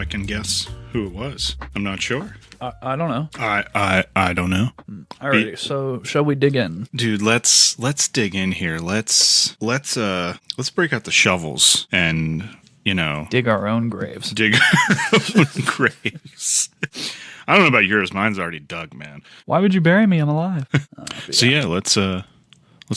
can guess who it was. I'm not sure. I don't know. I don't know. All right, so shall we dig in? Dude, let's dig in here. Let's break out the shovels and, Dig our own graves. dig our own graves. I don't know about yours. Mine's already dug, man. Why would you bury me? I'm alive. So yeah, let's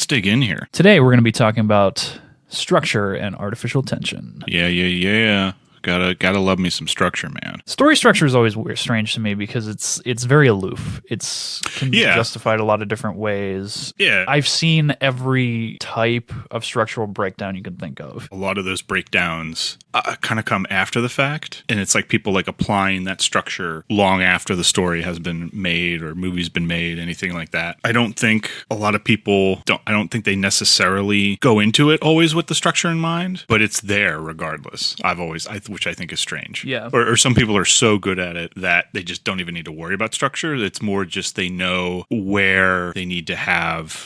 dig in here. Today we're going to be talking about structure and artificial tension. Yeah. Gotta love me some structure, man. Story structure is always weird, strange to me because it's very aloof. It's can be justified a lot of different ways. Yeah. I've seen every type of structural breakdown you can think of. A lot of those breakdowns kind of come after the fact, and it's like people like applying that structure long after the story has been made or movie's been made, anything like that. I don't think a lot of people I don't think they necessarily go into it always with the structure in mind, but it's there regardless. Which I think is strange. Yeah. Or some people are so good at it that they just don't even need to worry about structure. It's more just they know where they need to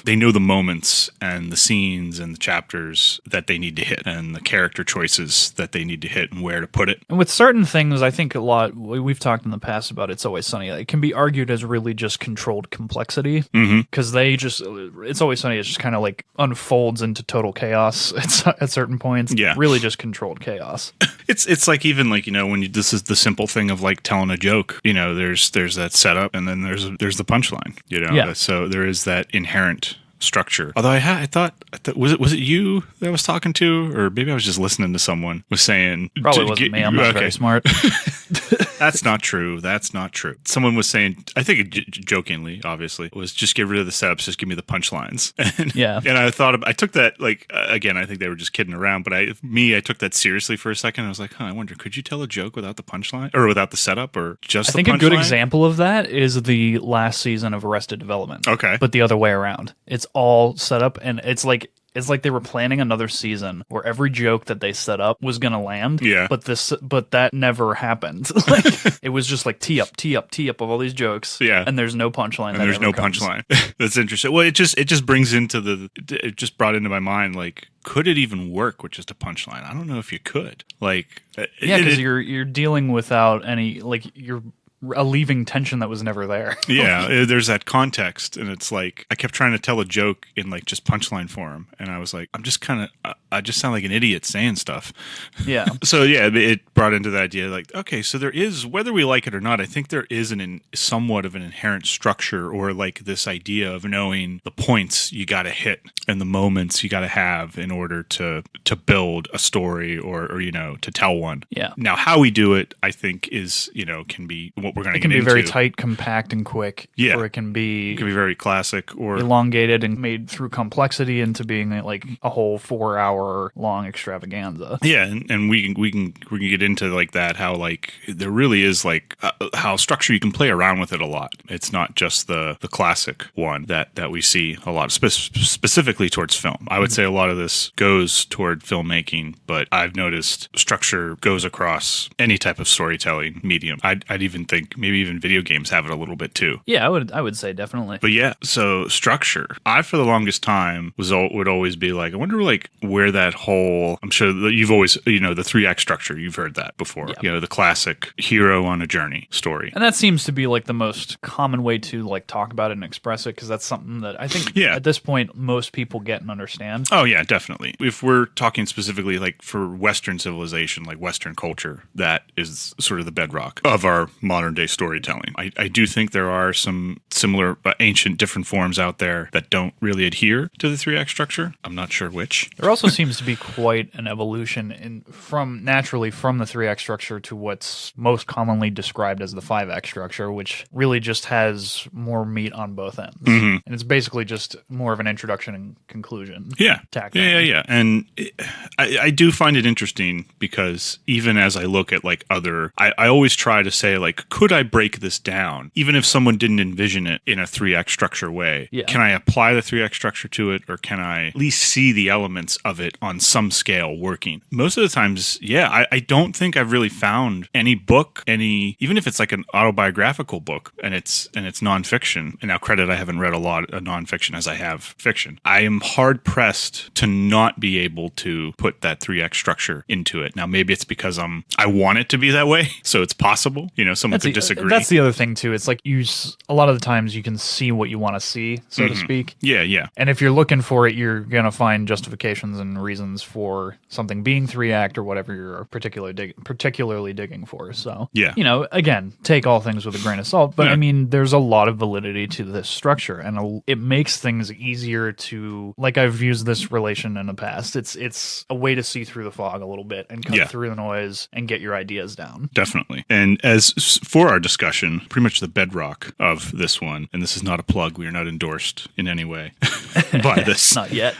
they know the moments and the scenes and the chapters that they need to hit and the character choices that they need to hit and where to put it. And with certain things, I think we've talked in the past about It's Always Sunny. It can be argued as really just controlled complexity because It's Always Sunny, it just kind of like unfolds into total chaos at certain points. Yeah. Really just controlled chaos. It's like even like, when this is the simple thing of like telling a joke, there's that setup and then there's the punchline, Yeah. So there is that inherent structure. Although I thought was it you that I was talking to, or maybe I was just listening to someone was saying probably wasn't me. I'm not very smart. That's not true. Someone was saying, I think jokingly, obviously, was just get rid of the setups, just give me the punchlines. And I took that like again. I think they were just kidding around, but I took that seriously for a second. I was like, I wonder, could you tell a joke without the punchline or without the setup or just? I think a good example of that is the last season of Arrested Development. Okay, but the other way around. It's all set up, and it's like they were planning another season where every joke that they set up was gonna land. Yeah. But that never happened. Like it was just like tee up of all these jokes. Yeah. And there's no punchline. And there's no punchline. That's interesting. Well, it just brings it just brought into my mind like, could it even work with just a punchline? I don't know if you could. Like, yeah, because you're dealing without any you're leaving tension that was never there. Yeah, there's that context, and it's like I kept trying to tell a joke in like just punchline form, and I was like, I just sound like an idiot saying stuff. Yeah. So yeah, it brought into the idea like, okay, so there is, whether we like it or not, I think there is somewhat of an inherent structure, or like this idea of knowing the points you got to hit and the moments you got to have in order to build a story or to tell one. Yeah. Now, how we do it, I think, is can be what we're going to get into. It can be very tight, compact, and quick. Yeah. Or it can be very classic or elongated and made through complexity into being like a whole 4-hour long extravaganza. Yeah, and we can get into like that, how like there really is like how structure, you can play around with it a lot. It's not just the classic one that we see a lot, specifically towards film. I would say a lot of this goes toward filmmaking, but I've noticed structure goes across any type of storytelling medium. I'd even think maybe even video games have it a little bit too. Yeah, I would say definitely. But yeah, so structure. I for the longest time would always be like, I wonder like where that whole, I'm sure that you've always, the 3-act structure, you've heard that before. Yeah. The classic hero on a journey story. And that seems to be like the most common way to like talk about it and express it, because that's something that I think at this point most people get and understand. Oh yeah, definitely. If we're talking specifically like for Western civilization, like Western culture, that is sort of the bedrock of our modern day storytelling. I do think there are some similar ancient different forms out there that don't really adhere to the 3-act structure. I'm not sure which. There also seems to be quite an evolution from the 3-act structure to what's most commonly described as the 5-act structure, which really just has more meat on both ends. Mm-hmm. And it's basically just more of an introduction and conclusion. Yeah. And I do find it interesting because even as I look at like I always try to say like, could I break this down, even if someone didn't envision it in a 3-act structure way? Yeah. Can I apply the 3-act structure to it, or can I at least see the elements of it on some scale working? Most of the times, yeah, I don't think I've really found any book, even if it's like an autobiographical book and it's nonfiction. And now, credit, I haven't read a lot of nonfiction as I have fiction. I am hard pressed to not be able to put that 3-act structure into it. Now, maybe it's because I want it to be that way, so it's possible. Someone could disagree. That's the other thing too. It's like a lot of the times you can see what you want to see, so to speak. Yeah. And if you're looking for it, you're gonna find justifications and reasons for something being 3-act or whatever you're particularly digging for. So yeah, again, take all things with a grain of salt. But I mean, there's a lot of validity to this structure, and it makes things easier to, like I've used this relation in the past. It's a way to see through the fog a little bit and cut through the noise and get your ideas down. Definitely. And as for our discussion, pretty much the bedrock of this one, and this is not a plug, we are not endorsed in any way by this. Not yet.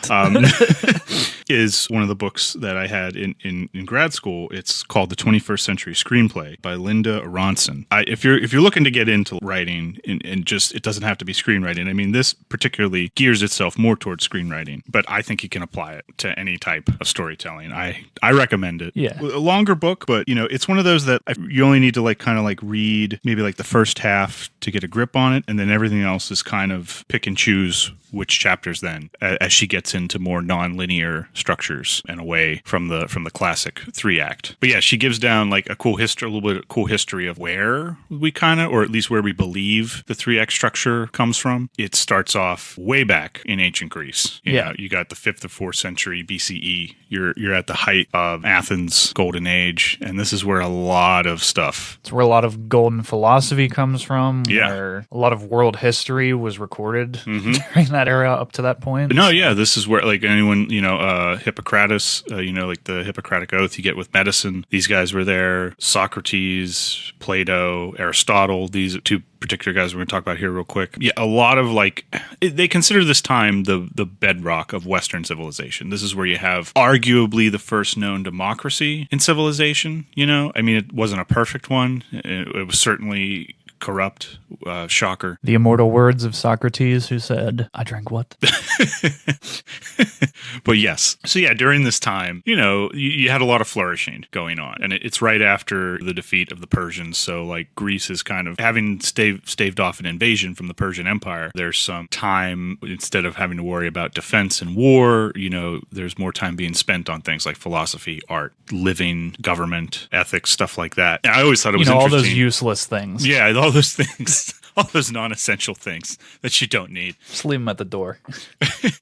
Is one of the books that I had in grad school. It's called The 21st Century Screenplay by Linda Aronson. If you're looking to get into writing and just, it doesn't have to be screenwriting. I mean, this particularly gears itself more towards screenwriting, but I think you can apply it to any type of storytelling. I recommend it. Yeah. A longer book, but it's one of those that you only need to kind of read maybe the first half to get a grip on it, and then everything else is kind of pick and choose which chapters then, as she gets into more non-linear structures and away from the classic 3-act. But yeah, she gives down a little bit of cool history of where we or at least where we believe the 3-act structure comes from. It starts off way back in ancient Greece. You got the 5th or 4th century BCE. You're at the height of Athens' golden age, and this is where a lot of stuff. It's where a lot of golden philosophy comes from. Yeah. Where a lot of world history was recorded during that era up to that point. No, yeah, this is where anyone, Hippocrates, the Hippocratic Oath you get with medicine. These guys were there. Socrates, Plato, Aristotle. These are two particular guys we're going to talk about here real quick. Yeah, a lot of they consider this time the bedrock of Western civilization. This is where you have arguably the first known democracy in civilization. I mean, it wasn't a perfect one. It was certainly corrupt. Shocker. The immortal words of Socrates, who said, "I drank what?" But yes. So yeah, during this time, you had a lot of flourishing going on. And it's right after the defeat of the Persians. So Greece is kind of having staved off an invasion from the Persian Empire. There's some time, instead of having to worry about defense and war, there's more time being spent on things like philosophy, art, living, government, ethics, stuff like that. And I always thought it was interesting. All those useless things. Yeah, all those things. All those non-essential things that you don't need. Just leave them at the door.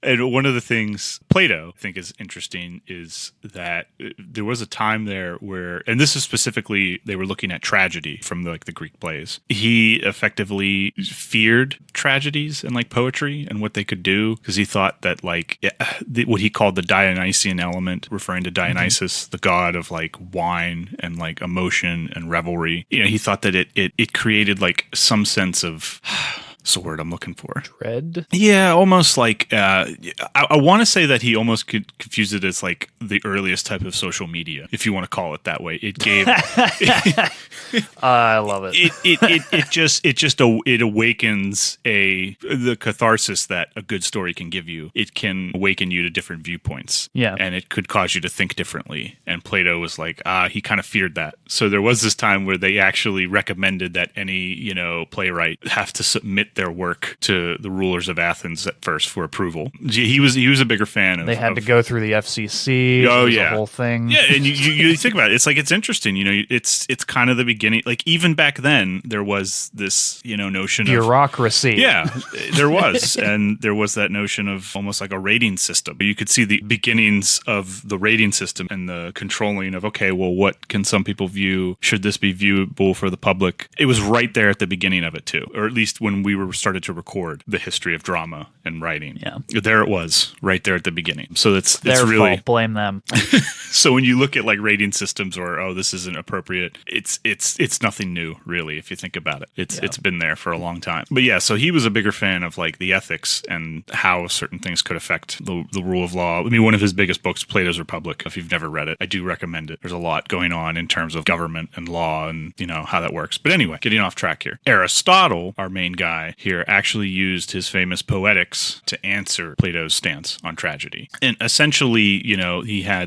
And one of the things Plato I think is interesting is that there was a time there where, and this is specifically, they were looking at tragedy from the Greek plays. He effectively feared tragedies and poetry and what they could do, because he thought that what he called the Dionysian element, referring to Dionysus, the god of wine and emotion and revelry. He thought that it created some sense of What's the word I'm looking for? Dread? Yeah, almost I want to say that he almost could confuse it as the earliest type of social media, if you want to call it that way. It gave. I love it. It awakens the catharsis that a good story can give you. It can awaken you to different viewpoints. Yeah, and it could cause you to think differently. And Plato was he kind of feared that. So there was this time where they actually recommended that any playwright have to submit their work to the rulers of Athens at first for approval. He was a bigger fan of. They had to go through the FCC. Oh yeah, the whole thing. Yeah, and you think about it. It's interesting. It's kind of the beginning. Even back then, there was this notion bureaucracy. Of, yeah, there was, and there was that notion of almost like a rating system. You could see the beginnings of the rating system and the controlling of what can some people view? Should this be viewable for the public? It was right there at the beginning of it too, or at least when we were started to record the history of drama and writing. Yeah. There it was, right there at the beginning. So it's Their really fault. Blame them. so when you look at like rating systems or this isn't appropriate, it's nothing new really if you think about it. It's been there for a long time. But yeah, so he was a bigger fan of like the ethics and how certain things could affect the rule of law. I mean, one of his biggest books, Plato's Republic, if you've never read it, I do recommend it. There's a lot going on in terms of government and law and how that works. But anyway, getting off track here. Aristotle, our main guy here, actually used his famous Poetics to answer Plato's stance on tragedy. And essentially,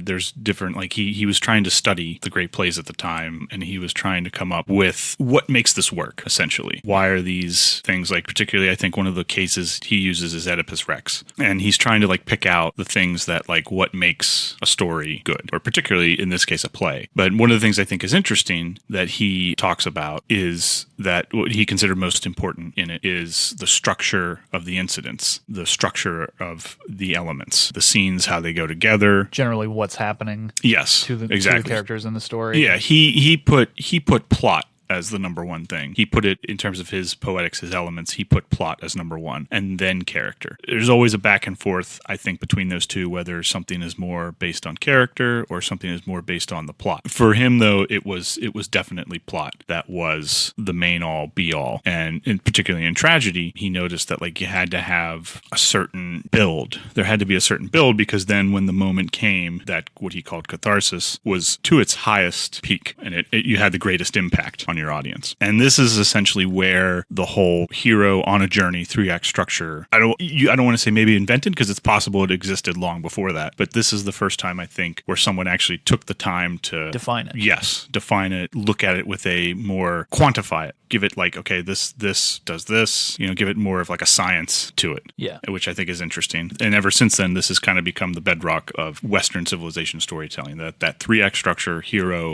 there's different, like he was trying to study the great plays at the time, and he was trying to come up with what makes this work, essentially. Why are these things, like particularly I think one of the cases he uses is Oedipus Rex. And he's trying to like pick out the things that like what makes a story good, or particularly in this case a play. But one of the things I think is interesting that he talks about is that what he considered most important in it is the structure of the incidents, the structure of the elements, the scenes, how they go together. Generally what's happening Yes, to the characters in the story. Yeah, he put plot as the number one thing. He put it in terms of his Poetics, his elements, he put plot as number one and then character. There's always a back and forth, I think, between those two, whether something is more based on character or something is more based on the plot. For him, though, it was definitely plot that was the main all be all. And particularly in tragedy, he noticed that like you had to have a certain build. There had to be a certain build because then when the moment came, that what he called catharsis was to its highest peak, and you had the greatest impact on your audience. And this is essentially where the whole hero on a journey 3-act structure, I don't want to say maybe invented, because it's possible it existed long before that, but this is the first time I think where someone actually took the time to define it. Yes, define it, look at it with a more, quantify it, give it like, okay, this does this, give it more of like a science to it. Yeah. Which I think is interesting. And ever since then, this has kind of become the bedrock of Western civilization storytelling, that 3-act structure,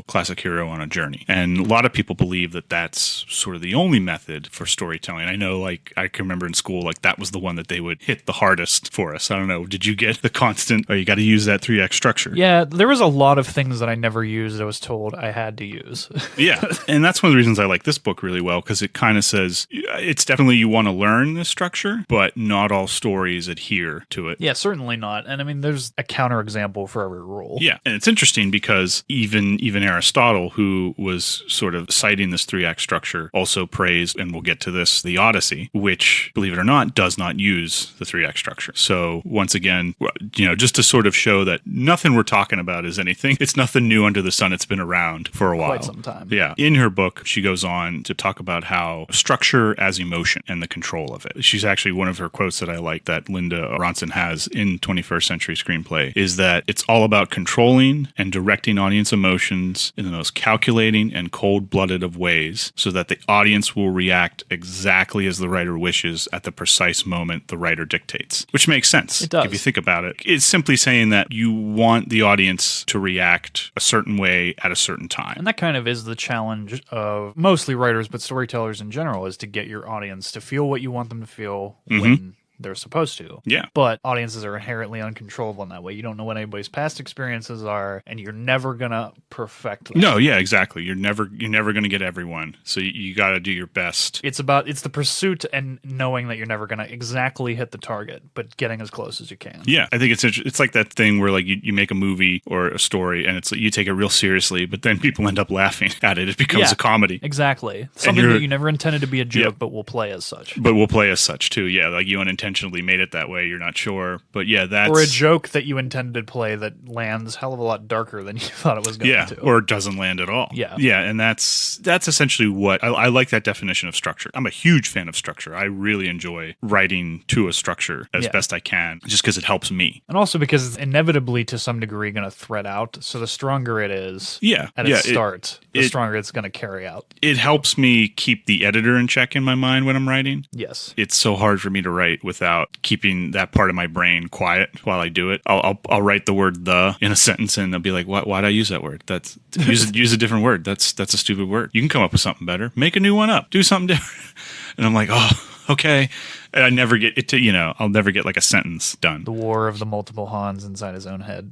classic hero on a journey. And a lot of people believe that that's sort of the only method for storytelling. I know, like, I can remember in school, like, that was the one that they would hit the hardest for us. I don't know. Did you get the constant, you got to use that 3-act structure? Yeah, there was a lot of things that I never used I was told I had to use. Yeah. And that's one of the reasons I like this book really well, because it kind of says it's definitely you want to learn this structure, but not all stories adhere to it. Yeah, certainly not. And I mean, there's a counterexample for every rule. Yeah. And it's interesting because even Aristotle, who was sort of citing this 3-act structure, also praised, and we'll get to this, the Odyssey, which, believe it or not, does not use the 3-act structure. So once again, just to sort of show that nothing we're talking about is anything. It's nothing new under the sun. It's been around for a while. Quite some time. Yeah. In her book, she goes on to talk about how structure as emotion and the control of it. She's actually, one of her quotes that I like that Linda Ronson has in 21st Century Screenplay is that it's all about controlling and directing audience emotions in the most calculating and cold-blooded of ways so that the audience will react exactly as the writer wishes at the precise moment the writer dictates. Which makes sense. It does. If you think about it. It's simply saying that you want the audience to react a certain way at a certain time. And that kind of is the challenge of mostly writers, but storytellers in general, is to get your audience to feel what you want them to feel when they're supposed to. Yeah. But audiences are inherently uncontrollable in that way. You don't know what anybody's past experiences are, and you're never gonna perfect them. No, yeah, exactly. You're never gonna get everyone. So you got to do your best. It's the pursuit and knowing that you're never gonna exactly hit the target, but getting as close as you can. Yeah, I think it's like that thing where like you make a movie or a story and it's like you take it real seriously, but then people end up laughing at it. It becomes a comedy. Exactly. Something that you never intended to be a joke, but will play as such. But will play as such too. Yeah, like you unintentionally made it that way. You're not sure, but yeah, that's or a joke that you intended to play that lands hell of a lot darker than you thought it was going to. Or doesn't land at all. Yeah, and that's essentially what I like. That definition of structure. I'm a huge fan of structure. I really enjoy writing to a structure as best I can, just because it helps me, and also because it's inevitably to some degree going to thread out. So the stronger it is, at its start, the stronger it's going to carry out. It helps me keep the editor in check in my mind when I'm writing. Yes, it's so hard for me to write without keeping that part of my brain quiet while I do it. I'll write the word "the" in a sentence, and I'll be like, "Why'd I use that word? That's use a different word. That's a stupid word. You can come up with something better. Make a new one up. Do something different." And I'm like, "Oh, okay." And I never get it to, I'll never get like a sentence done. The war of the multiple Hans inside his own head.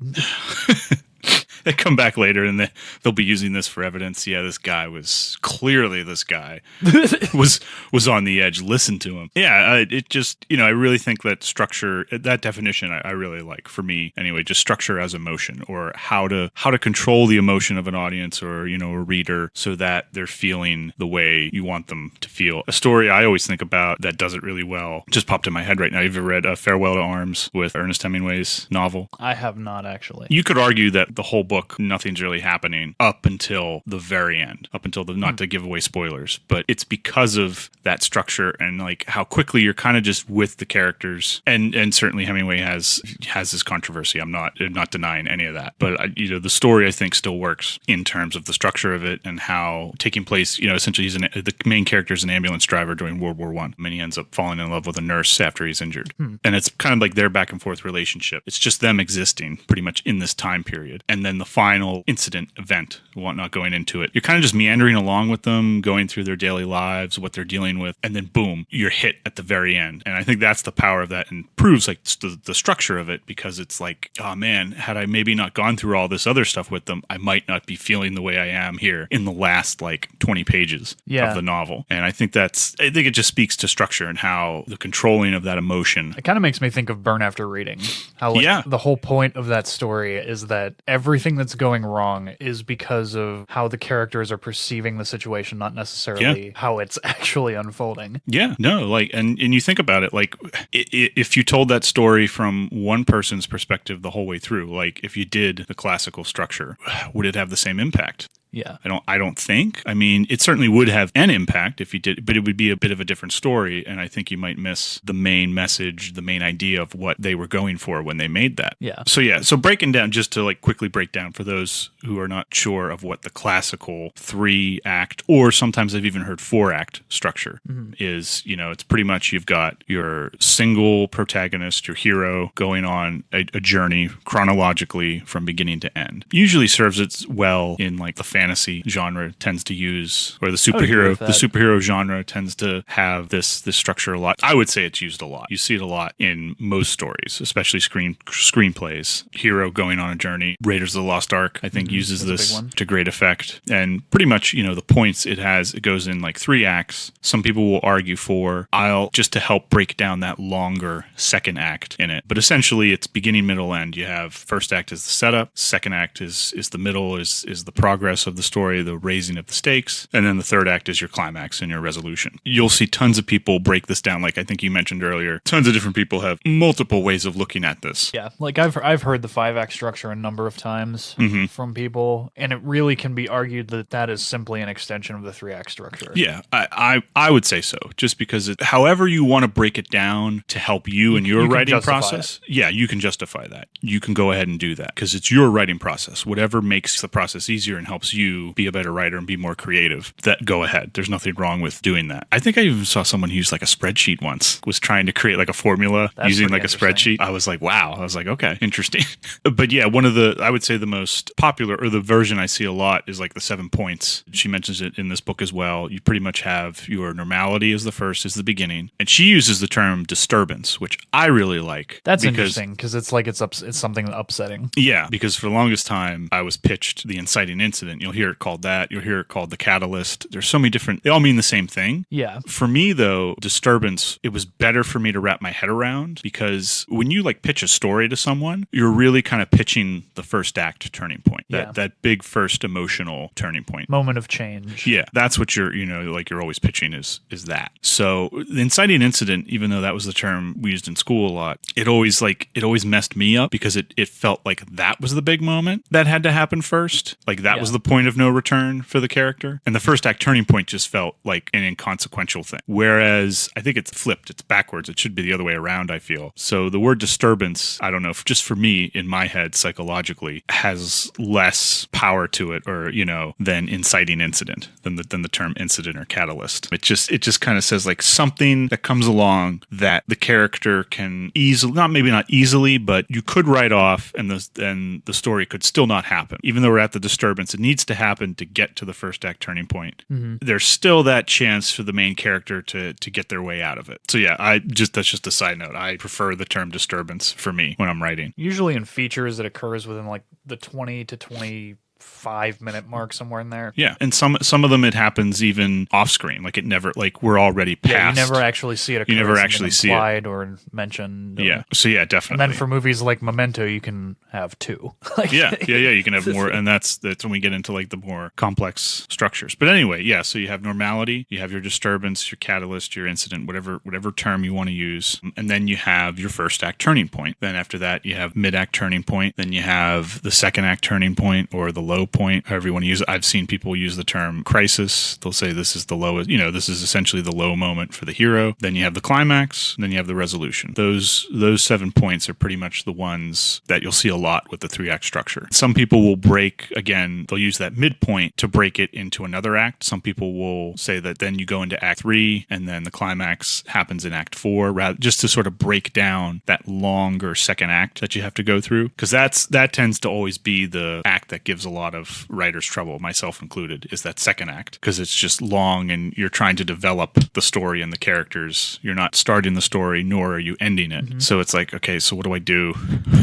they come back later and they'll be using this for evidence. Yeah, this guy was clearly was on the edge. Listen to him. Yeah, it just, I really think that structure, that definition, I really like. For me, anyway, just structure as emotion, or how to control the emotion of an audience or a reader so that they're feeling the way you want them to feel. A story I always think about that does it really well just popped in my head right now. You've ever read Farewell to Arms with Ernest Hemingway's novel? I have not, actually. You could argue that the whole book, nothing's really happening up until the very end, up until not to give away spoilers, but it's because of that structure and like how quickly you're kind of just with the characters. And certainly Hemingway has this controversy. I'm not denying any of that, but the story I think still works in terms of the structure of it and how taking place. Essentially, the main character is an ambulance driver during World War I, and he ends up falling in love with a nurse after he's injured, and it's kind of like their back and forth relationship. It's just them existing pretty much in this time period, and then the final event, not going into it. You're kind of just meandering along with them, going through their daily lives, what they're dealing with, and then boom, you're hit at the very end. And I think that's the power of that, and proves like the structure of it, because it's like, oh man, had I maybe not gone through all this other stuff with them, I might not be feeling the way I am here in the last like 20 pages of the novel. And I think it just speaks to structure and how the controlling of that emotion. It kind of makes me think of Burn After Reading. How the whole point of that story is that everything that's going wrong is because of how the characters are perceiving the situation, not necessarily how it's actually unfolding. Yeah, no, like, and you think about it, like, if you told that story from one person's perspective the whole way through, like if you did the classical structure, would it have the same impact? Yeah. I don't think. I mean, it certainly would have an impact if you did, but it would be a bit of a different story. And I think you might miss the main message, the main idea of what they were going for when they made that. Yeah. So breaking down, just to like quickly break down for those who are not sure of what the classical 3-act, or sometimes I've even heard 4-act structure is, it's pretty much you've got your single protagonist, your hero, going on a journey chronologically from beginning to end. Usually serves it well in like the fantasy genre tends to use, or the superhero genre tends to have this structure a lot. I would say it's used a lot. You see it a lot in most stories, especially screenplays. Hero going on a journey. Raiders of the Lost Ark, I think, uses this to great effect. And pretty much, the points it has, it goes in like 3 acts. Some people will argue for just to help break down that longer second act in it. But essentially, it's beginning, middle, end. You have first act is the setup, second act is the middle, is the progress of the story, the raising of the stakes, and then the third act is your climax and your resolution. You'll see tons of people break this down, like I think you mentioned earlier. Tons of different people have multiple ways of looking at this. Yeah, like I've heard the 5-act structure a number of times from people, and it really can be argued that is simply an extension of the 3-act structure. Yeah, I would say so, just because however you want to break it down to help you in your writing process, you can justify that. You can go ahead and do that because it's your writing process. Whatever makes the process easier and helps you be a better writer and be more creative, that go ahead. There's nothing wrong with doing that. I think I even saw someone use like a spreadsheet once, was trying to create like a formula using like a spreadsheet. I was like, wow. I was like, okay, interesting. But yeah, I would say the most popular, or the version I see a lot, is like the 7 points. She mentions it in this book as well. You pretty much have your normality as the first, is the beginning. And she uses the term disturbance, which I really like. That's interesting because it's like it's something upsetting. Yeah, because for the longest time I was pitched the inciting incident. You'll hear it called that. You'll hear it called the catalyst. There's so many different, they all mean the same thing. Yeah. For me though, disturbance, it was better for me to wrap my head around, because when you like pitch a story to someone, you're really kind of pitching the first act turning point. That big first emotional turning point. Moment of change. Yeah. That's what you're always pitching is that. So the inciting incident, even though that was the term we used in school a lot, it always messed me up, because it felt like that was the big moment that had to happen first. Like that was the point of no return for the character. And the first act turning point just felt like an inconsequential thing. Whereas I think it's flipped. It's backwards. It should be the other way around, I feel. So the word disturbance, I don't know, just for me in my head psychologically, has less power to it, or, than inciting incident, than the term incident or catalyst. It just kind of says like something that comes along that the character can easily, maybe not easily, but you could write off, and the story could still not happen. Even though we're at the disturbance, it needs to happen to get to the first act turning point. There's still that chance for the main character to get their way out of it. So yeah, that's just a side note. I prefer the term disturbance for me when I'm writing. Usually in features, it occurs within like the 20 to 25-minute mark, somewhere in there. Yeah, and some of them it happens even off screen, like it never, like we're already past. Yeah, you never actually see it occur. You never actually see it or mentioned. Yeah, so yeah, definitely. And then for movies like Memento, you can have two. yeah, you can have more, and that's when we get into like the more complex structures. But anyway, yeah, so you have normality, you have your disturbance, your catalyst, your incident, whatever term you want to use, and then you have your first act turning point. Then after that, you have mid-act turning point. Then you have the second act turning point or the low point, however you want to use it. I've seen people use the term crisis. They'll say this is the lowest, this is essentially the low moment for the hero. Then you have the climax, and then you have the resolution. Those 7 points are pretty much the ones that you'll see a lot with the 3-act structure. Some people will they'll use that midpoint to break it into another act. Some people will say that then you go into act 3 and then the climax happens in act 4, just to sort of break down that longer second act that you have to go through. Because that tends to always be the act that gives a lot of writers trouble, myself included, is that second act. Because it's just long and you're trying to develop the story and the characters. You're not starting the story, nor are you ending it. Mm-hmm. So it's like, okay, so what do I do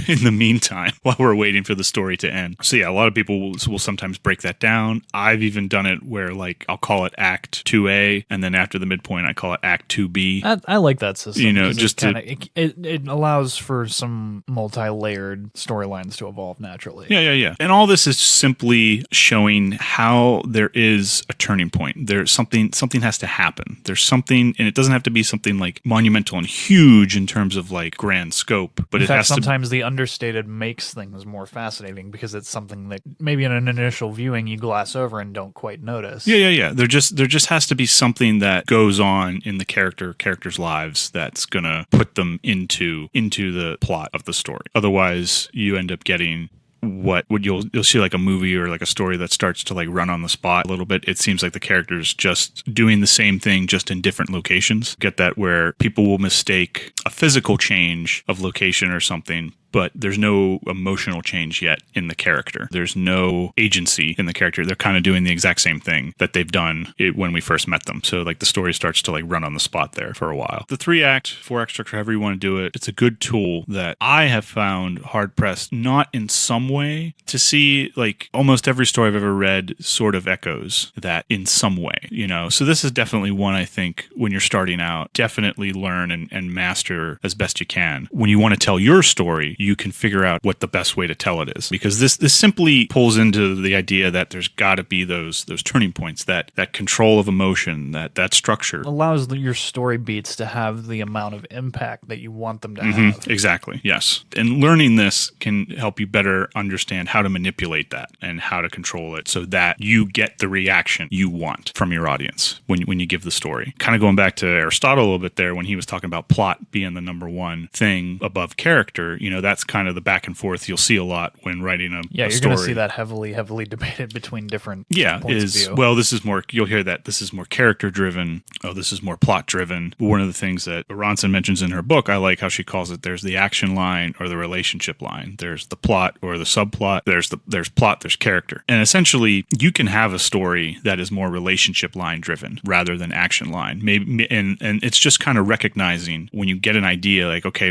in the meantime while we're waiting for the story to end? So yeah, a lot of people will sometimes break that down. I've even done it where like I'll call it act 2A, and then after the midpoint I call it act 2B. I like that system. Just it allows for some multi-layered storylines to evolve naturally. Yeah. And all this is simply showing how there is a turning point. There's something has to happen. There's something, and it doesn't have to be something like monumental and huge in terms of like grand scope, but in fact, sometimes the understated makes things more fascinating because it's something that maybe in an initial viewing you gloss over and don't quite notice. Yeah. There just has to be something that goes on in the characters' lives that's gonna put them into the plot of the story. Otherwise, you end up getting what you'll see like a movie or like a story that starts to like run on the spot a little bit. It seems like the characters just doing the same thing just in different locations. Get that, where people will mistake a physical change of location or something, but there's no emotional change yet in the character. There's no agency in the character. They're kind of doing the exact same thing that they've done when we first met them. So like the story starts to like run on the spot there for a while. The 3-act, 4-act structure, however you want to do it, it's a good tool that I have found hard-pressed, not in some way, to see like almost every story I've ever read sort of echoes that in some way, So this is definitely one I think when you're starting out, definitely learn and master as best you can. When you want to tell your story, you can figure out what the best way to tell it is, because this simply pulls into the idea that there's got to be those turning points, that control of emotion, that structure allows your story beats to have the amount of impact that you want them to mm-hmm. have. Exactly. Yes. And learning this can help you better understand how to manipulate that and how to control it so that you get the reaction you want from your audience when you give the story. Kind of going back to Aristotle a little bit there, when he was talking about plot being the number one thing above character, that's kind of the back and forth you'll see a lot when writing a you're story. going to see that heavily debated between different points of view. Well, this is more, you'll hear that this is more character driven. Oh, this is more plot driven. One of the things that Ronson mentions in her book, I like how she calls it, there's the action line or the relationship line. There's the plot or the subplot. There's plot, there's character. And essentially you can have a story that is more relationship line driven rather than action line. Maybe, and it's just kind of recognizing when you get an idea like, okay,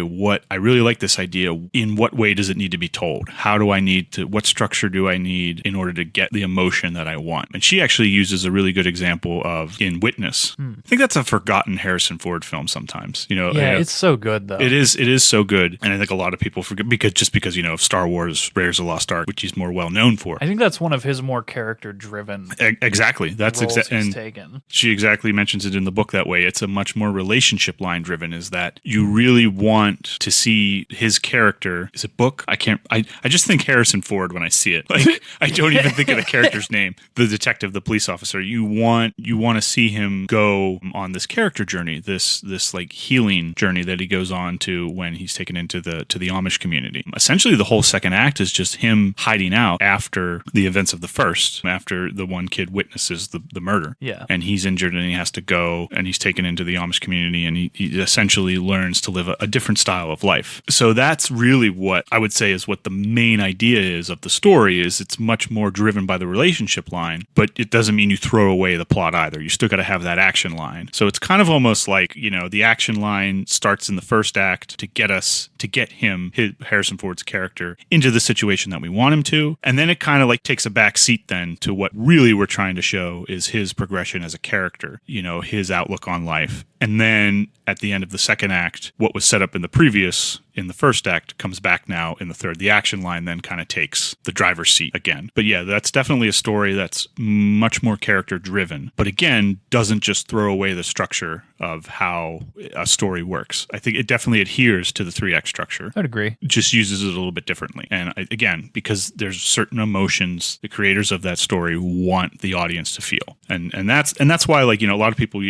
I really like this idea. In what way does it need to be told? What structure do I need in order to get the emotion that I want? And she actually uses a really good example of in Witness. I think that's a forgotten Harrison Ford film sometimes. It's so good though. It is so good. And I think a lot of people forget because of Star Wars Raiders of the Lost Ark, which he's more well known for. I think that's one of his more character driven. Exactly. That's exactly taken. She exactly mentions it in the book that way. It's a much more relationship line driven, is that you really want to see his character. Is it book? I just think Harrison Ford when I see it. Like I don't even think of the character's name. The detective, the police officer. You want to see him go on this character journey, this like healing journey that he goes on to when he's taken into the Amish community. Essentially, the whole second act is just him hiding out after the events of the first, after the one kid witnesses the murder. Yeah. And he's injured and he has to go and he's taken into the Amish community and he essentially learns to live a different style of life. So that's really really what I would say is what the main idea is of the story is it's much more driven by the relationship line, but it doesn't mean you throw away the plot either. You still got to have that action line. So it's kind of almost like, the action line starts in the first act to get Harrison Ford's character into the situation that we want him to. And then it kind of like takes a back seat then to what really we're trying to show is his progression as a character, his outlook on life. And then at the end of the second act, what was set up in the first act comes back now in the third. The action line then kind of takes the driver's seat again. But yeah, that's definitely a story that's much more character driven. But again, doesn't just throw away the structure of how a story works. I think it definitely adheres to the 3-act structure. I'd agree. Just uses it a little bit differently. And again, because there's certain emotions the creators of that story want the audience to feel. And that's why, like, a lot of people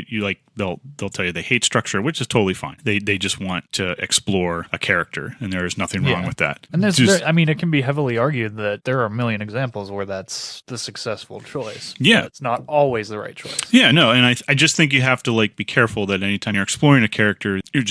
they'll tell you they hate structure, which is totally fine. They just want to explore a character, and there is nothing wrong with that. And it can be heavily argued that there are a million examples where that's the successful choice. Yeah. It's not always the right choice. Yeah, no, and I just think you have to be careful that anytime you're exploring a character, you're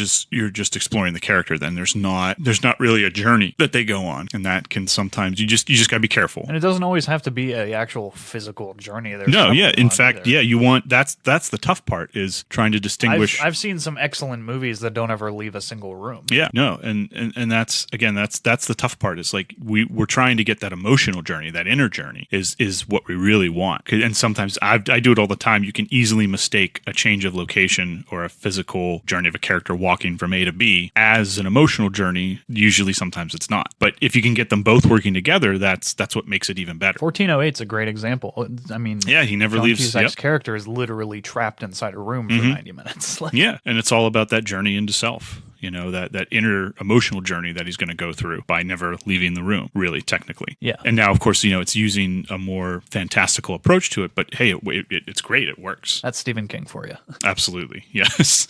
just exploring the character. Then there's not really a journey that they go on, and that can sometimes you just got to be careful. And it doesn't always have to be an actual physical journey. In fact, you want that's the tough part is trying to distinguish. I've seen some excellent movies that don't ever leave a single room. Yeah, no, and that's the tough part is like we're trying to get that emotional journey, that inner journey is what we really want. And sometimes I do it all the time. You can easily mistake a change of location or a physical journey of a character walking from A to B as an emotional journey. Usually, sometimes it's not. But if you can get them both working together, that's what makes it even better. 1408 is a great example. I mean, yeah, he never John leaves. Cusack's character is literally trapped inside a room for 90 minutes. Yeah, and it's all about that journey into self. That inner emotional journey that he's going to go through by never leaving the room, really, technically. Yeah. And now, of course, it's using a more fantastical approach to it, but hey, it's great. It works. That's Stephen King for you. Absolutely. Yes.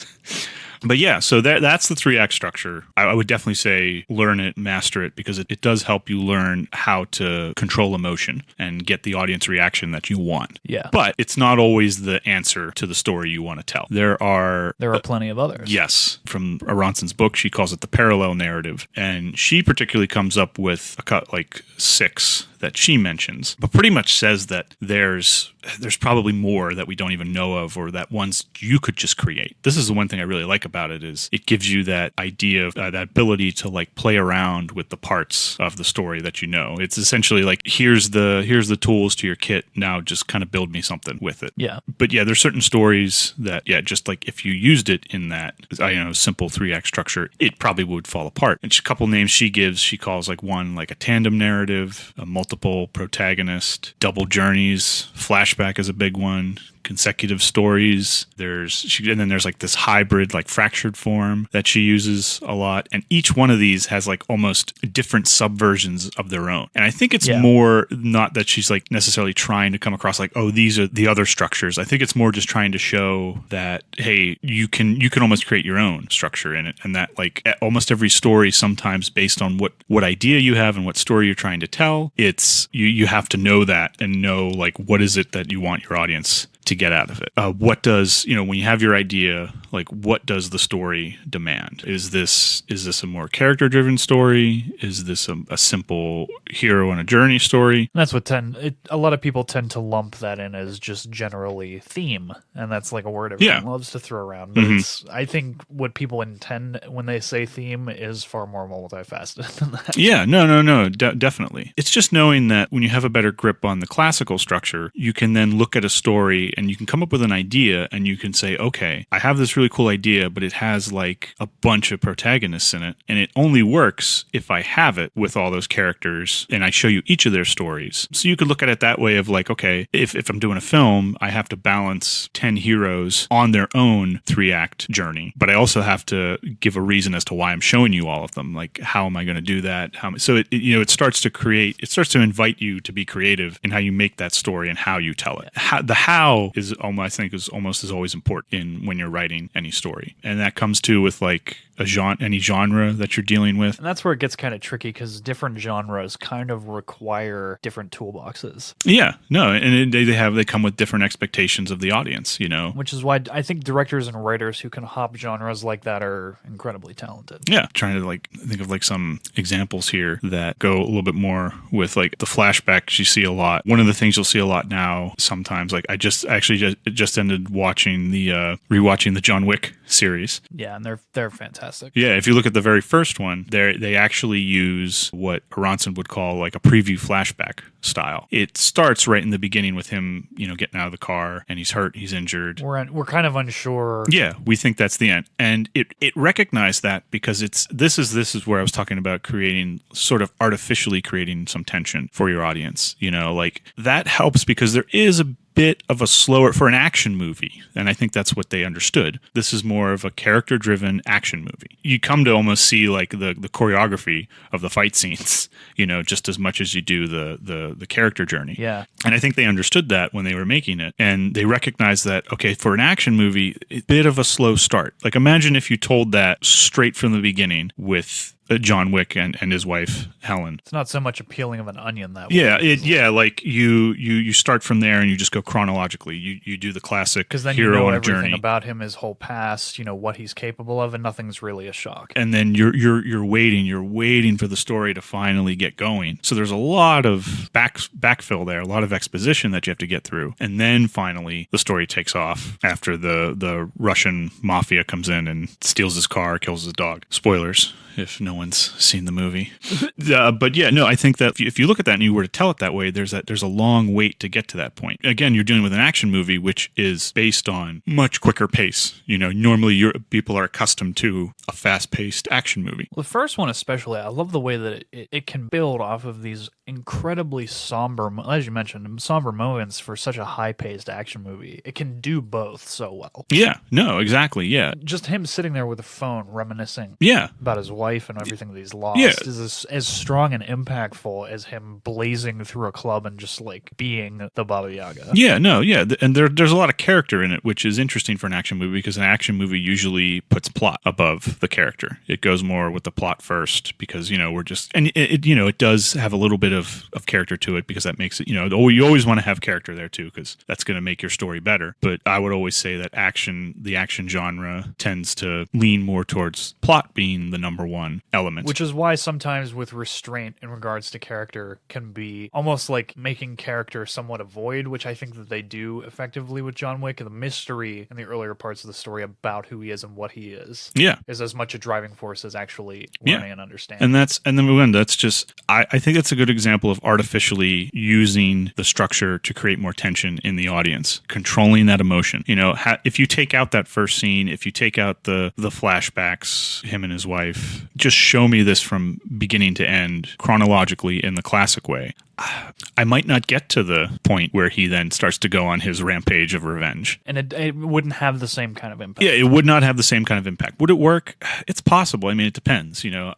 But yeah, so that's the 3-act structure. I would definitely say learn it, master it, because it does help you learn how to control emotion and get the audience reaction that you want. Yeah. But it's not always the answer to the story you want to tell. There are plenty of others. Yes. From Aronson's book, she calls it the parallel narrative. And she particularly comes up with 6 that she mentions, but pretty much says that there's probably more that we don't even know of, or that ones you could just create. This is the one thing I really like about it is it gives you that idea of that ability to play around with the parts of the story that It's essentially like here's the tools to your kit. Now just kind of build me something with it. Yeah. But yeah, there's certain stories that just like if you used it in that simple 3-act structure, it probably would fall apart. And a couple names she gives, she calls one a tandem narrative, a multiple protagonist, double journeys, flashback is a big one, consecutive stories. And then there's this hybrid, fractured form that she uses a lot. And each one of these has almost different subversions of their own. And I think it's more not that she's necessarily trying to come across these are the other structures. I think it's more just trying to show that, hey, you can almost create your own structure in it. And that almost every story, sometimes based on what idea you have and what story you're trying to tell, it's you have to know that and know what is it that you want your audience to get out of it. What does, when you have your idea, what does the story demand? Is this a more character-driven story? Is this a simple hero and a journey story? That's what a lot of people tend to lump that in as just generally theme, and that's a word everyone loves to throw around. But I think what people intend when they say theme is far more multifaceted than that. Yeah, no, definitely. It's just knowing that when you have a better grip on the classical structure, you can then look at a story and you can come up with an idea and you can say, okay, I have this really cool idea, but it has a bunch of protagonists in it. And it only works if I have it with all those characters and I show you each of their stories. So you could look at it that way of okay, if I'm doing a film, I have to balance 10 heroes on their own 3-act journey, but I also have to give a reason as to why I'm showing you all of them. How am I going to do that? So it starts to invite you to be creative in how you make that story and how you tell it. The how flow is almost, I think, is almost as always important in when you're writing any story. And that comes to with like any genre that you're dealing with. And that's where it gets kind of tricky because different genres kind of require different toolboxes. Yeah, no, and they come with different expectations of the audience, you know. Which is why I think directors and writers who can hop genres like that are incredibly talented. Yeah, trying to like think of like some examples here that go a little bit more with like the flashbacks you see a lot. One of the things you'll see a lot now sometimes, like I just ended watching rewatching the John Wick series. Yeah, and they're fantastic. Yeah, if you look at the very first one, they actually use what Aronson would call like a preview flashback style. It starts right in the beginning with him, you know, getting out of the car and he's hurt, he's injured. We're kind of unsure. Yeah, we think that's the end, and it recognized that because this is where I was talking about creating sort of artificially creating some tension for your audience. You know, like that helps because there is a bit of a slower for an action movie, and I think that's what they understood. This is more of a character-driven action movie. You come to almost see like the choreography of the fight scenes, you know, just as much as you do the character journey. Yeah, and I think they understood that when they were making it, and they recognized that okay, for an action movie, a bit of a slow start. Like imagine if you told that straight from the beginning with John Wick and his wife Helen. It's not so much a peeling of an onion that way. Yeah, like you start from there and you just go chronologically. You do the classic because then hero you know on a everything journey about him, his whole past, you know what he's capable of, and nothing's really a shock. And then you're waiting for the story to finally get going. So there's a lot of backfill there, a lot of exposition that you have to get through, and then finally the story takes off after the Russian mafia comes in and steals his car, kills his dog. Spoilers if no one's seen the movie. But yeah, no, I think that if you look at that and you were to tell it that way, there's a long wait to get to that point. Again, you're dealing with an action movie, which is based on much quicker pace. You know, normally people are accustomed to a fast-paced action movie. Well, the first one especially, I love the way that it can build off of these incredibly somber, as you mentioned, somber moments for such a high-paced action movie. It can do both so well. Yeah, no, exactly, yeah. Just him sitting there with a phone reminiscing about his wife and everything that he's lost is as strong and impactful as him blazing through a club and just like being the Baba Yaga. Yeah, no, yeah. And there's a lot of character in it, which is interesting for an action movie because an action movie usually puts plot above the character. It goes more with the plot first because, you know, we're just, and it does have a little bit of character to it because that makes it, you know, you always want to have character there too because that's going to make your story better. But I would always say that the action genre tends to lean more towards plot being the number one element. Which is why sometimes with restraint in regards to character can be almost like making character somewhat a void, which I think that they do effectively with John Wick. The mystery in the earlier parts of the story about who he is and what he is is as much a driving force as actually learning and understanding. And then that's just, I think that's a good example of artificially using the structure to create more tension in the audience, controlling that emotion. You know, if you take out that first scene, if you take out the flashbacks, him and his wife, just show me this from beginning to end chronologically in the classic way. I might not get to the point where he then starts to go on his rampage of revenge. And it wouldn't have the same kind of impact. Yeah, it would not have the same kind of impact. Would it work? It's possible. I mean, it depends, you know.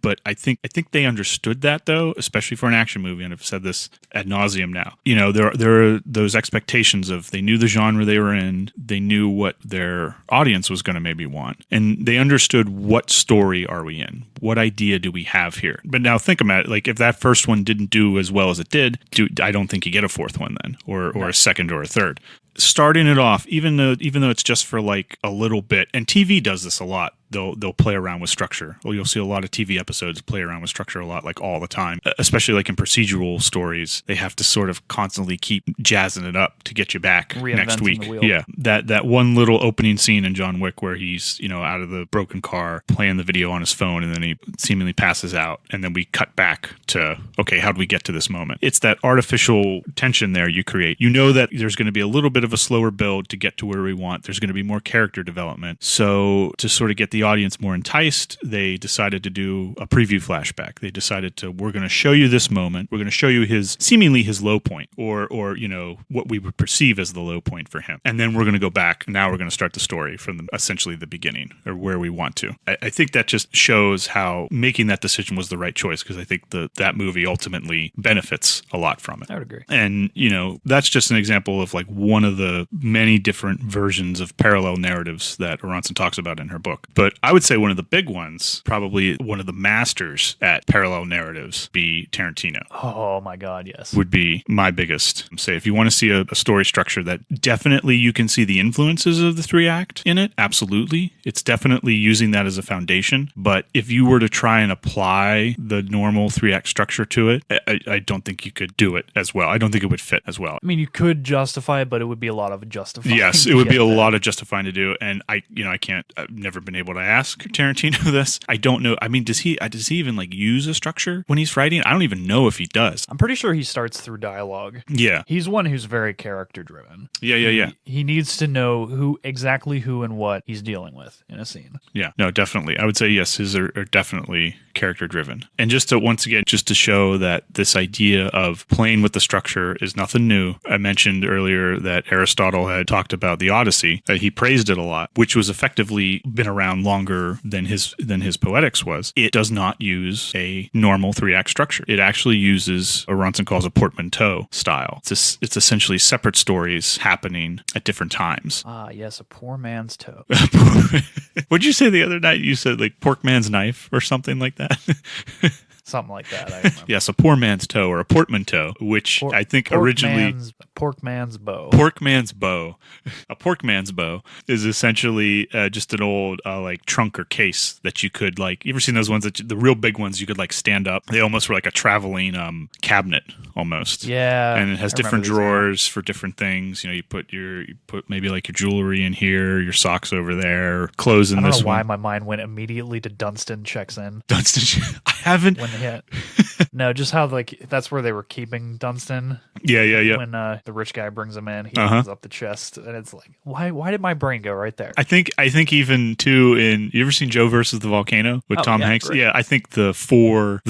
But I think they understood that, though, especially for an action movie, and I've said this ad nauseum now. You know, there are those expectations of they knew the genre they were in, they knew what their audience was going to maybe want, and they understood what story are we in? What idea do we have here? But now think about it, like if that first one didn't do as well as it did, I don't think you get a fourth one then, or a second or a third. Starting it off, even though it's just for like a little bit, and TV does this a lot. They'll play around with structure. Well, you'll see a lot of TV episodes play around with structure a lot, like all the time. Especially like in procedural stories, they have to sort of constantly keep jazzing it up to get you back next week. Yeah, that one little opening scene in John Wick where he's, you know, out of the broken car playing the video on his phone, and then he seemingly passes out, and then we cut back to okay, how do we get to this moment? It's that artificial tension there you create. You know that there's going to be a little bit of a slower build to get to where we want. There's going to be more character development. So to sort of get the the audience more enticed, they decided to do a preview flashback. They decided to, we're going to show you this moment. We're going to show you seemingly his low point, or what we would perceive as the low point for him. And then we're going to go back. Now we're going to start the story from essentially the beginning, or where we want to. I think that just shows how making that decision was the right choice, because I think that movie ultimately benefits a lot from it. I would agree. And, that's just an example of like one of the many different versions of parallel narratives that Aronson talks about in her book. But I would say one of the big ones, probably one of the masters at parallel narratives, be Tarantino. Oh my God, yes. Would be my biggest. Say, if you want to see a story structure that definitely you can see the influences of the 3-act in it, absolutely. It's definitely using that as a foundation. But if you were to try and apply the normal 3-act structure to it, I don't think you could do it as well. I don't think it would fit as well. I mean, you could justify it, but it would be a lot of justifying. Yes, it would be a lot of justifying to do. And I've never been able to ask Tarantino this. I don't know. I mean, does he even like use a structure when he's writing? I don't even know if he does. I'm pretty sure he starts through dialogue. Yeah. He's one who's very character driven. Yeah. He needs to know who and what he's dealing with in a scene. Yeah, no, definitely. I would say yes, his are definitely character driven. And just to show that this idea of playing with the structure is nothing new. I mentioned earlier that Aristotle had talked about the Odyssey. He praised it a lot, which was effectively been around longer than his Poetics was. It does not use a normal 3-act structure. It actually uses what Aronson calls a portmanteau style. It's essentially separate stories happening at different times. Ah, yes, a poor man's toe. What'd you say the other night? You said like pork man's knife or something like that? Something like that, I remember. Yes, a poor man's toe, or a portmanteau, which I think originally... Pork man's bow. Pork man's bow. A pork man's bow is essentially just an old like trunk or case that you could like... You ever seen those ones, the real big ones you could like stand up? They almost were like a traveling cabinet almost. Yeah. And it has different drawers for different things. You put maybe like your jewelry in here, your socks over there, clothes in this one. I don't know why my mind went immediately to Dunstan checks in. Dunstan, I haven't... No, just how like that's where they were keeping Dunstan. Yeah. When the rich guy brings him in, he opens up the chest, and it's like, why did my brain go right there? I think even too you ever seen Joe versus the Volcano with Tom Hanks? Great. Yeah, I think the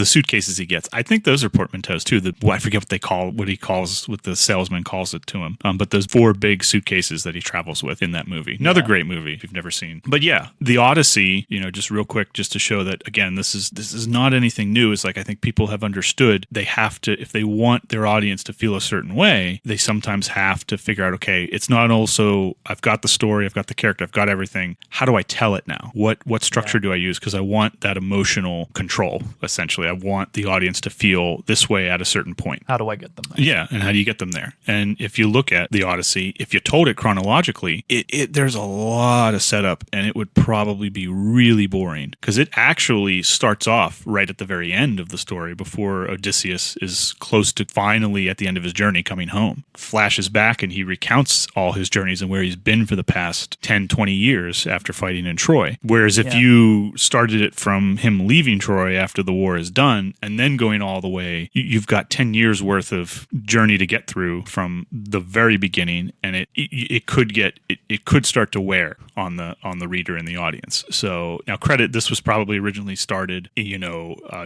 suitcases he gets, I think those are portmanteaus too. I forget what the salesman calls it to him. But those 4 big suitcases that he travels with in that movie. Another great movie if you've never seen. But yeah, the Odyssey, just real quick, just to show that again, this is not anything new. It's like I think people have understood they have to, if they want their audience to feel a certain way, they sometimes have to figure out, okay, it's not also, I've got the story, I've got the character, I've got everything. How do I tell it now? What structure do I use? Because I want that emotional control, essentially. I want the audience to feel this way at a certain point. How do I get them there? Yeah, and how do you get them there? And if you look at the Odyssey, if you told it chronologically, there's a lot of setup, and it would probably be really boring, because it actually starts off right at the very end of the story before Odysseus is close to finally at the end of his journey coming home. Flashes back and he recounts all his journeys and where he's been for the past 10, 20 years after fighting in Troy. Whereas if you started it from him leaving Troy after the war is done and then going all the way, you've got 10 years worth of journey to get through from the very beginning, and it could start to wear on the reader and the audience. So now this was probably originally started,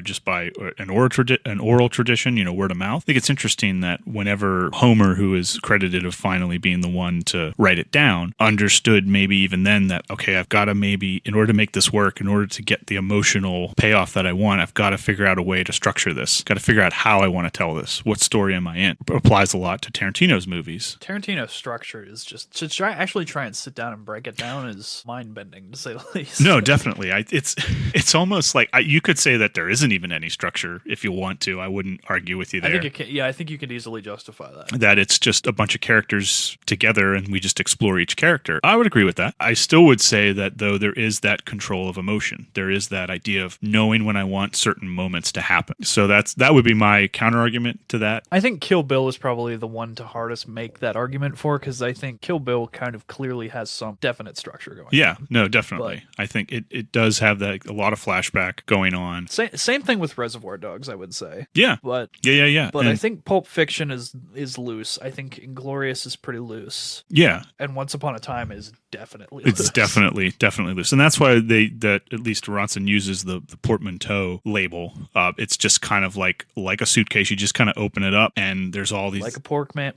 just by an oral tradition, word of mouth. I think it's interesting that whenever Homer, who is credited of finally being the one to write it down, understood maybe even then that, okay, I've got to maybe, in order to make this work, in order to get the emotional payoff that I want, I've got to figure out a way to structure this. Got to figure out how I want to tell this. What story am I in? It applies a lot to Tarantino's movies. Tarantino's structure is just, to try and sit down and break it down is mind-bending, to say the least. No, definitely. It's almost like you could say that there isn't even any structure if you want to. I wouldn't argue with you there. I think you could easily justify that. That it's just a bunch of characters together and we just explore each character. I would agree with that. I still would say that, though, there is that control of emotion. There is that idea of knowing when I want certain moments to happen. So that would be my counter argument to that. I think Kill Bill is probably the one to hardest make that argument for, because I think Kill Bill kind of clearly has some definite structure going on. Yeah, no, definitely. But I think it does have that, a lot of flashback going on. Same thing with Reservoir Dogs, I would say. Yeah. But yeah. But I think Pulp Fiction is loose. I think Inglourious is pretty loose. Yeah. And Once Upon a Time is definitely It's loose. definitely loose, and that's why that at least Ronson uses the portmanteau label. It's just kind of like a suitcase. You just kind of open it up, and there's all these like a poor man's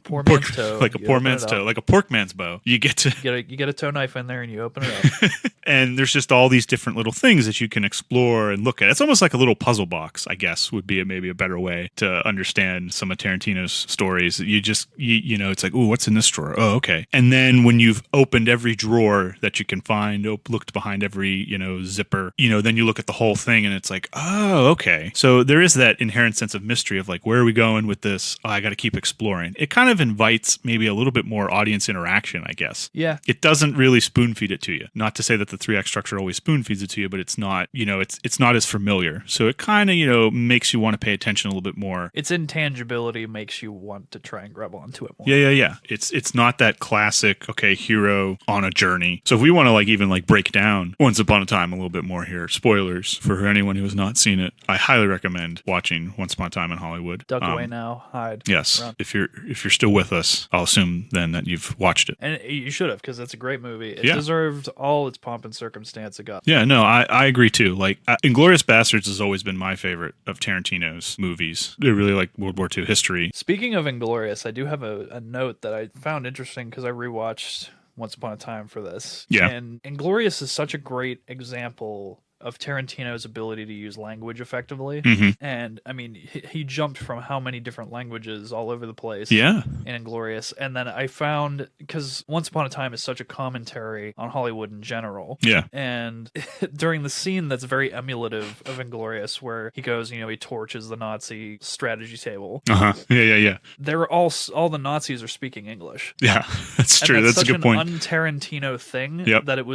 toe. like a You poor open man's it toe, up. like a pork man's bow. You get to You get a toe knife in there and you open it up. and there's just all these different little things that you can explore and look at. It's almost like a little puzzle box, I guess, would be maybe a better way to understand some of Tarantino's stories. You know, it's like, ooh, what's in this drawer? Oh, okay. And then when you've opened every drawer that you can find, looked behind every, zipper, then you look at the whole thing and it's like, oh, okay. So there is that inherent sense of mystery of like, where are we going with this? Oh, I got to keep exploring. It kind of invites maybe a little bit more audience interaction, I guess. Yeah. It doesn't really spoon feed it to you. Not to say that the 3-act structure always spoon feeds it to you, but it's not, it's not as familiar. So it kind of, makes you want to pay attention a little bit more. Its intangibility makes you want to try and grab onto it more. Yeah. It's not that classic, okay, hero on a journey. So if we want to even break down Once Upon a Time a little bit more here, spoilers for anyone who has not seen it, I highly recommend watching Once Upon a Time in Hollywood. Duck away now, hide. Yes. Run. If you're still with us, I'll assume then that you've watched it. And you should have, because it's a great movie. It Yeah. deserved all its pomp and circumstance it got. Yeah, no, I agree too. Inglourious Bastards has always been my favorite of Tarantino's movies. I really like World War II history. Speaking of Inglourious, I do have a note that I found interesting because I rewatched Once Upon a Time for this. Yeah. And Inglourious is such a great example of Tarantino's ability to use language effectively. Mm-hmm. And I mean, he jumped from how many different languages all over the place. Yeah. In Inglourious. And then I found, because Once Upon a Time is such a commentary on Hollywood in general. Yeah. And during the scene that's very emulative of Inglourious, where he goes, he torches the Nazi strategy table. Uh-huh. Yeah. They're all the Nazis are speaking English. Yeah, that's true. And That's a such good point. an un-Tarantino thing that it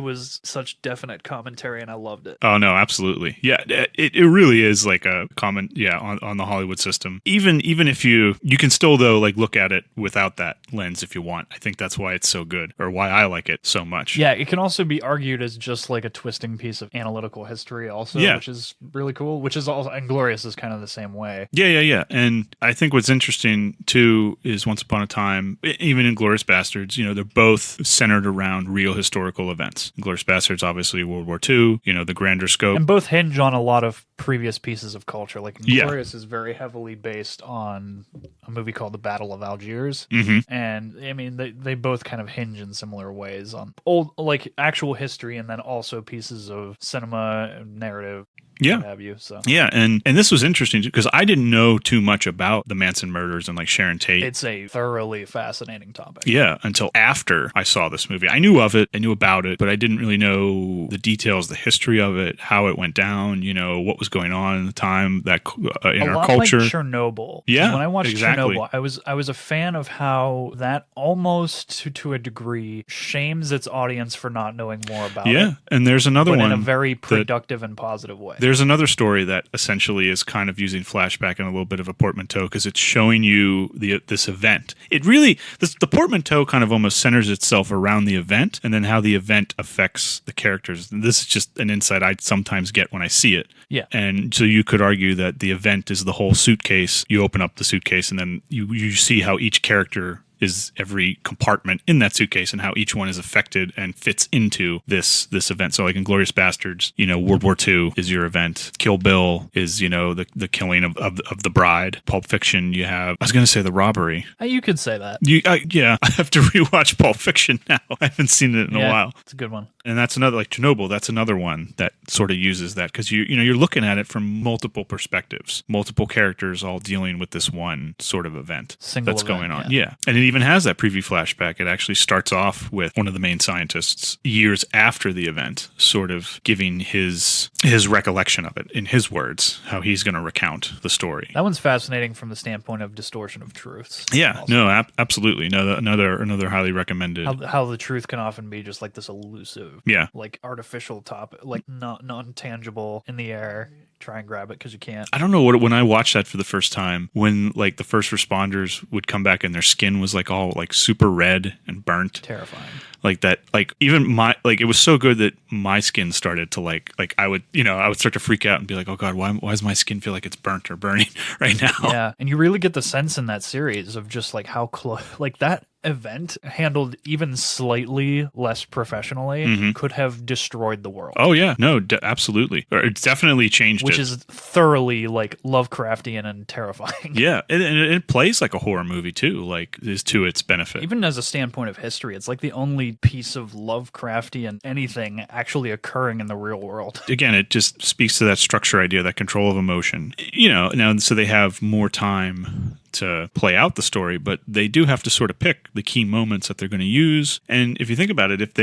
was such definite commentary, and I loved it. Oh no, absolutely. Yeah, it really is like a comment. Yeah, on the Hollywood system. Even if you can still though look at it without that lens if you want. I think that's why it's so good, or why I like it so much. Yeah, it can also be argued as just like a twisting piece of analytical history, also, which is really cool. Which is also Inglourious is kind of the same way. Yeah. And I think what's interesting too is Once Upon a Time, even Inglourious Bastards. They're both centered around real historical events. Inglourious Bastards, obviously World War II. The grander scope, and both hinge on a lot of previous pieces of culture. Like Inglourious is very heavily based on a movie called The Battle of Algiers, and I mean they both kind of hinge in similar ways on old actual history, and then also pieces of cinema and narrative. Yeah. What have you, so. Yeah, and this was interesting because I didn't know too much about the Manson murders and Sharon Tate. It's a thoroughly fascinating topic. Yeah, until after I saw this movie. I knew of it, I knew about it, but I didn't really know the details, the history of it, how it went down, what was going on in the time that in our culture. Like Chernobyl. Yeah, when I watched exactly. Chernobyl, I was a fan of how that almost to a degree shames its audience for not knowing more about it. Yeah, and there's another but one in a very productive and positive way. There's another story that essentially is kind of using flashback and a little bit of a portmanteau because it's showing you this event. It really, the portmanteau kind of almost centers itself around the event and then how the event affects the characters. And this is just an insight I sometimes get when I see it. Yeah. And so you could argue that the event is the whole suitcase. You open up the suitcase and then you see how each character is every compartment in that suitcase and how each one is affected and fits into this event. So Inglourious Bastards, World War II is your event. Kill Bill is, the killing of the bride. Pulp Fiction, you have, I was going to say the robbery. You could say that. Yeah, I have to rewatch Pulp Fiction now. I haven't seen it in a while. It's a good one. And that's another, Chernobyl, that's another one that sort of uses that because you're looking at it from multiple perspectives, multiple characters all dealing with this one sort of event that's going on. Yeah. And it even has that preview flashback. It actually starts off with one of the main scientists years after the event, sort of giving his recollection of it in his words, how he's going to recount the story. That one's fascinating from the standpoint of distortion of truths. Yeah, also. no, absolutely. No, another highly recommended. How the truth can often be just like this elusive, artificial topic, non-tangible in the air. Try and grab it because you can't. I don't know when I watched that for the first time, when the first responders would come back and their skin was all super red and burnt. Terrifying. Like that, like even my, like it was so good that my skin started to like I would, I would start to freak out and be like, oh God, why does my skin feel like it's burnt or burning right now? Yeah. And you really get the sense in that series of just like how close, like that event handled even slightly less professionally could have destroyed the world. Oh yeah, no, absolutely. Or it's definitely changed which it. is thoroughly like Lovecraftian and terrifying. Yeah, and it plays like a horror movie too, like is to its benefit. Even as a standpoint of history, it's like the only piece of Lovecraftian anything actually occurring in the real world. Again, it just speaks to that structure idea, that control of emotion. Now so they have more time to play out the story, but they do have to sort of pick the key moments that they're going to use. And if you think about it, if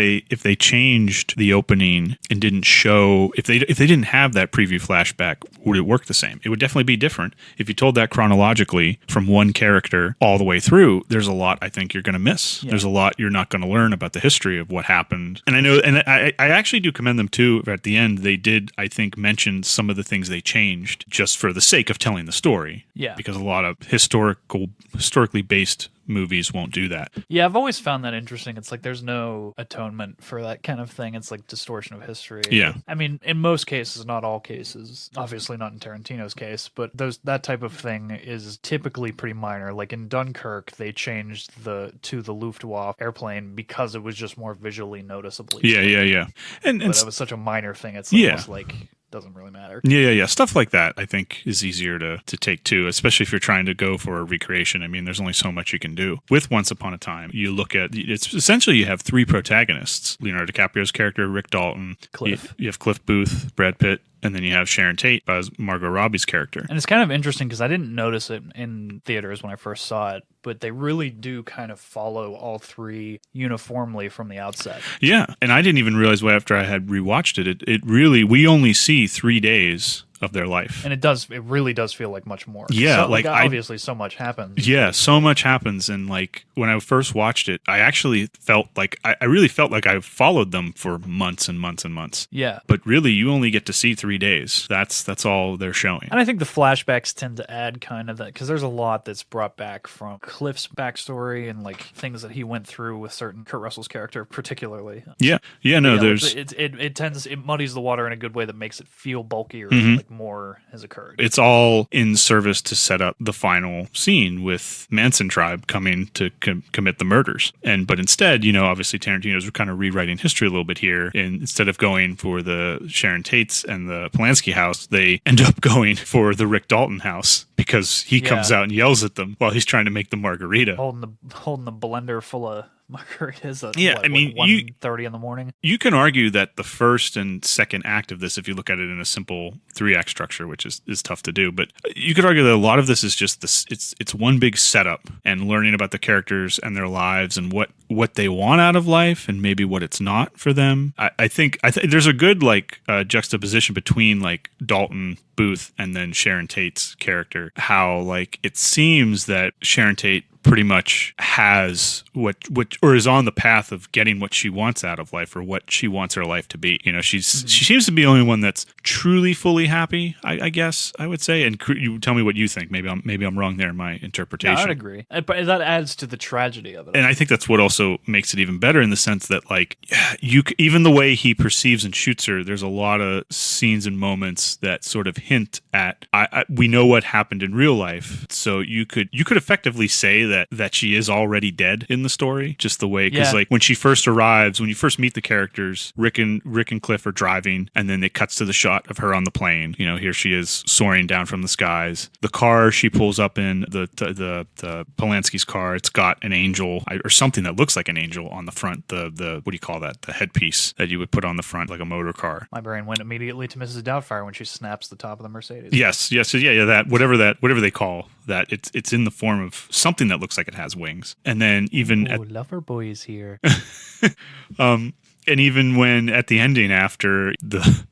they changed the opening and didn't show, if they didn't have that preview flashback, would it work the same? It would definitely be different. If you told that chronologically from one character all the way through, there's a lot I think you're going to miss. Yeah. There's a lot you're not going to learn about the history of what happened. And I know, and I actually do commend them too. At the end, they did, I think, mention some of the things they changed just for the sake of telling the story. Yeah. Because a lot of historically based movies won't do that. Yeah, I've always found that interesting. It's like there's no atonement for that kind of thing. It's like distortion of history. Yeah. I mean, in most cases, not all cases, obviously not in Tarantino's case, but that type of thing is typically pretty minor. Like in Dunkirk, they changed to the Luftwaffe airplane because it was just more visually noticeably. Yeah. And that was such a minor thing. It's almost like doesn't really matter. Yeah. Stuff like that, I think, is easier to take too, especially if you're trying to go for a recreation. I mean, there's only so much you can do. With Once Upon a Time, you look at, it's essentially you have three protagonists. Leonardo DiCaprio's character, Rick Dalton. Cliff. You have Cliff Booth, Brad Pitt, and then you have Sharon Tate as Margot Robbie's character. And it's kind of interesting because I didn't notice it in theaters when I first saw it, but they really do kind of follow all three uniformly from the outset. Yeah, and I didn't even realize after I had rewatched it, it really, we only see 3 days of their life. And it really does feel like much more. Yeah, so, obviously so much happens. Yeah, so much happens. And like when I first watched it, I actually felt like I really felt like I followed them for months and months and months. Yeah. But really you only get to see 3 days. That's all they're showing. And I think the flashbacks tend to add kind of that, because there's a lot that's brought back from Cliff's backstory and like things that he went through with certain Kurt Russell's character particularly. It muddies the water in a good way that makes it feel bulkier. Like more has occurred. It's all in service to set up the final scene with Manson tribe coming to commit the murders. But instead, obviously Tarantino's kind of rewriting history a little bit here. And instead of going for the Sharon Tates and the Polanski house, they end up going for the Rick Dalton house because he comes out and yells at them while he's trying to make the margarita. Holding the blender full of margaritas at 1:30 in the morning. You can argue that the first and second act of this, if you look at it in a simple 3-act structure, which is tough to do, but you could argue that a lot of this is just this. It's one big setup and learning about the characters and their lives and what they want out of life and maybe what it's not for them. I think there's a good juxtaposition between like Dalton, Booth, and then Sharon Tate's character. How like it seems that Sharon Tate pretty much has or is on the path of getting what she wants out of life or what she wants her life to be. She seems to be the only one that's truly fully happy, I guess I would say. And you tell me what you think. Maybe I'm wrong there in my interpretation. No, I'd agree. But that adds to the tragedy of it. And I think that's what also makes it even better in the sense that like even the way he perceives and shoots her, there's a lot of scenes and moments that sort of hint at we know what happened in real life. So you could effectively say that she is already dead in the story, just the way, because like when she first arrives, when you first meet the characters, Rick and Cliff are driving, and then it cuts to the shot of her on the plane. Here she is soaring down from the skies. The car she pulls up in, the Polanski's car, it's got an angel or something that looks like an angel on the front. The what do you call that? The headpiece that you would put on the front like a motor car. My brain went immediately to Mrs. Doubtfire when she snaps the top of the Mercedes. Yes, that whatever they call that, it's in the form of something that looks like it has wings. And then even Lover Boy is here. And even when at the ending, after the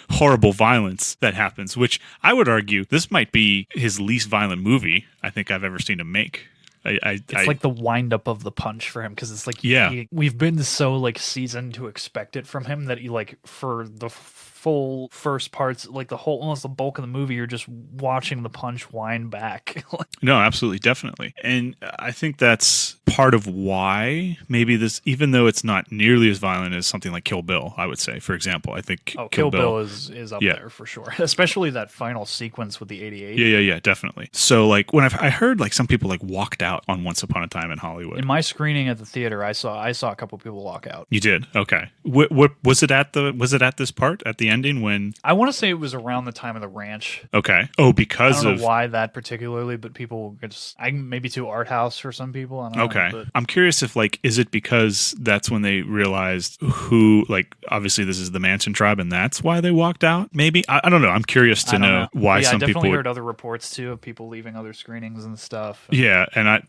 horrible violence that happens, which I would argue this might be his least violent movie I think I've ever seen him make. It's like the wind up of the punch for him, because it's like Yeah. we've been so like seasoned to expect it from him that you like for the full first parts, like the whole almost the bulk of the movie, you're just watching the punch wind back. No, absolutely, definitely. And I think that's part of why maybe this, even though it's not nearly as violent as something like Kill Bill, I would say, for example, I think Kill Bill is up there for sure, especially that final sequence with the 88. Yeah, definitely. So like when I heard like some people like walked out on Once Upon a Time in Hollywood. In my screening at the theater, I saw a couple people walk out. You did? Okay. What was it at this part at the ending when I want to say it was around the time of the ranch. Okay. Oh, because I don't know why that particularly, but people just maybe too art house for some people. I don't know. Okay. I'm curious if like is it because that's when they realized who, like, obviously this is the Manson tribe and that's why they walked out? Maybe. I don't know. I'm curious to know why some people. I definitely heard other reports too of people leaving other screenings and stuff. Yeah, and I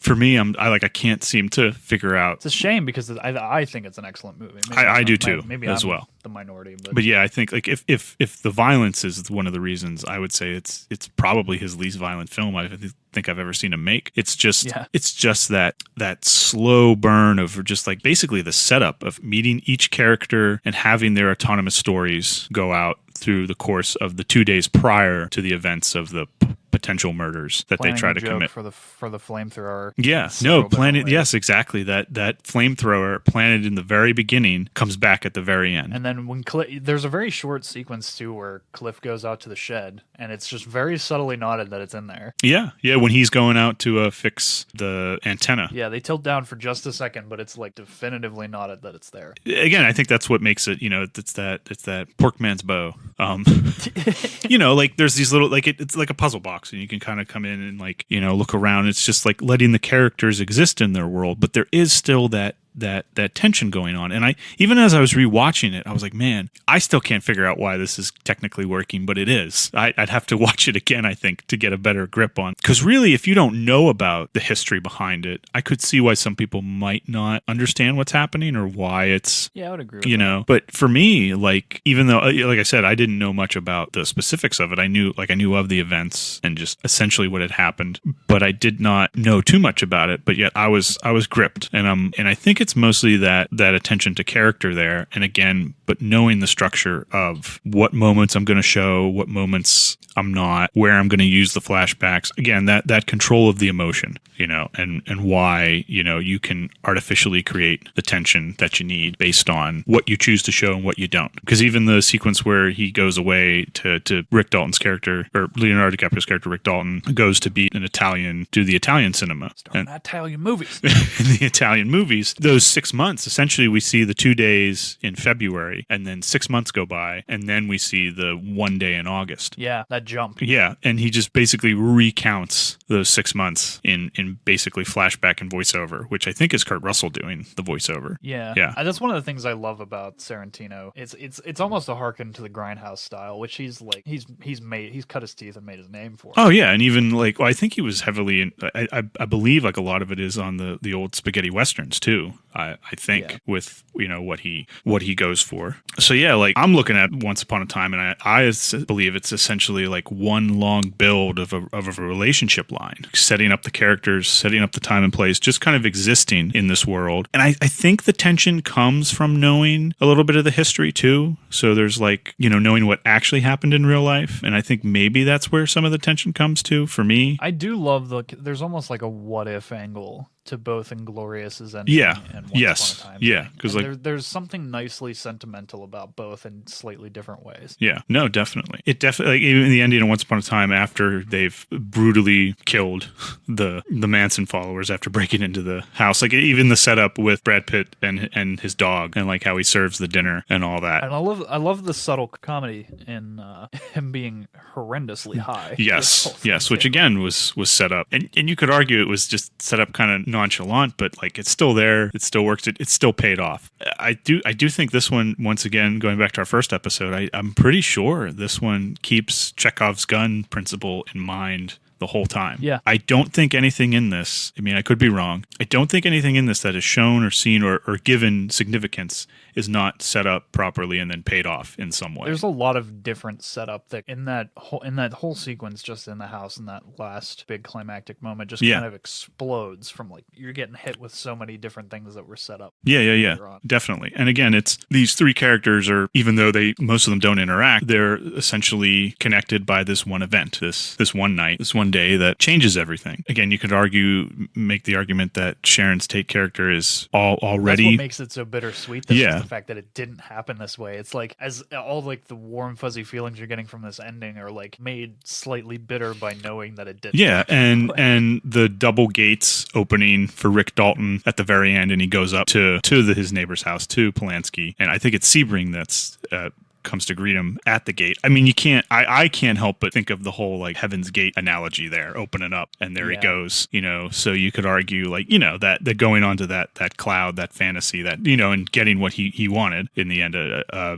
can't seem to figure out. It's a shame because I think it's an excellent movie. I do too, maybe as I'm well. The minority, but yeah, I think like if the violence is one of the reasons, I would say it's probably his least violent film I think I've ever seen him make. It's just that slow burn of just like basically the setup of meeting each character and having their autonomous stories go out through the course of the 2 days prior to the events of the potential murders that planning they try to commit for the flamethrower. Yeah, no, planted. Yes, exactly. That flamethrower planted in the very beginning comes back at the very end. And then when there's a very short sequence too where Cliff goes out to the shed, and it's just very subtly nodded that it's in there. Yeah, when he's going out to fix the antenna. Yeah, they tilt down for just a second, but it's like definitively nodded that it's there. Again, I think that's what makes it. It's that pork man's bow. Like there's these little like it's like a puzzle box. And you can kind of come in and like, look around. It's just like letting the characters exist in their world, but there is still that tension going on. And even as I was rewatching it, I was like, man, I still can't figure out why this is technically working, but it is. I'd have to watch it again, I think, to get a better grip on. Because really, if you don't know about the history behind it, I could see why some people might not understand what's happening or why it's, I would agree with that. But for me, like, even though, like I said, I didn't know much about the specifics of it. I knew of the events and just essentially what had happened, but I did not know too much about it. But yet I was gripped, and I think it's mostly that attention to character there, and again, but knowing the structure of what moments I'm going to show, what moments I'm not, where I'm going to use the flashbacks. Again, that control of the emotion, and why, you can artificially create the tension that you need based on what you choose to show and what you don't. Because even the sequence where he goes away to Rick Dalton's character, or Leonardo DiCaprio's character, Rick Dalton, goes to be do the Italian cinema. Starring Italian movies. In the Italian movies, those 6 months, essentially we see the 2 days in February, and then 6 months go by, and then we see the 1 day in August. Yeah, that jump. Yeah, and he just basically recounts those 6 months in basically flashback and voiceover, which I think is Kurt Russell doing the voiceover. Yeah. That's one of the things I love about Tarantino. It's almost a harken to the Grindhouse style, which he's cut his teeth and made his name for. Oh yeah, and even like I think he was heavily in. I believe like a lot of it is on the old spaghetti westerns too. I think with what he goes for. So yeah, like I'm looking at Once Upon a Time, and I believe it's essentially like one long build of a relationship line, setting up the characters, setting up the time and place, just kind of existing in this world. And I think the tension comes from knowing a little bit of the history too. So there's like knowing what actually happened in real life, and I think maybe that's where some of the tension comes to for me. I do love there's almost like a what if angle to both Inglorious's and and Once Upon a Time. Yeah, because like there's something nicely sentimental about both in slightly different ways. Yeah, no, definitely. It definitely, like, even in the ending of Once Upon a Time, after they've brutally killed the Manson followers after breaking into the house, like even the setup with Brad Pitt and his dog, and like how he serves the dinner and all that. And I love the subtle comedy in him being horrendously high. Yes, which again was set up, and you could argue it was just set up kind of nonchalant, but like it's still there, it still works, it's still paid off. I do think this one, once again, going back to our first episode, I'm pretty sure this one keeps Chekhov's gun principle in mind the whole time. Yeah. I don't think anything in this, I mean, I could be wrong, I don't think anything in this that is shown or seen or given significance is not set up properly and then paid off in some way. There's a lot of different setup that in that whole sequence, just in the house, in that last big climactic moment, just kind of explodes from like you're getting hit with so many different things that were set up. Yeah, definitely. And again, it's these three characters are, even though most of them don't interact, they're essentially connected by this one event, this one night, this one day that changes everything. Again, you could make the argument that Sharon's Tate character is already. That's what makes it so bittersweet. That's just the fact that it didn't happen this way. It's like as all like the warm fuzzy feelings you're getting from this ending are like made slightly bitter by knowing that it didn't. Yeah, and the double gates opening for Rick Dalton at the very end, and he goes up to his neighbor's house, to Polanski, and I think it's Sebring that's comes to greet him at the gate. I mean, I can't help but think of the whole like Heaven's Gate analogy there, opening up and there he goes, so you could argue like, that going onto that cloud, that fantasy, that, and getting what he wanted in the end,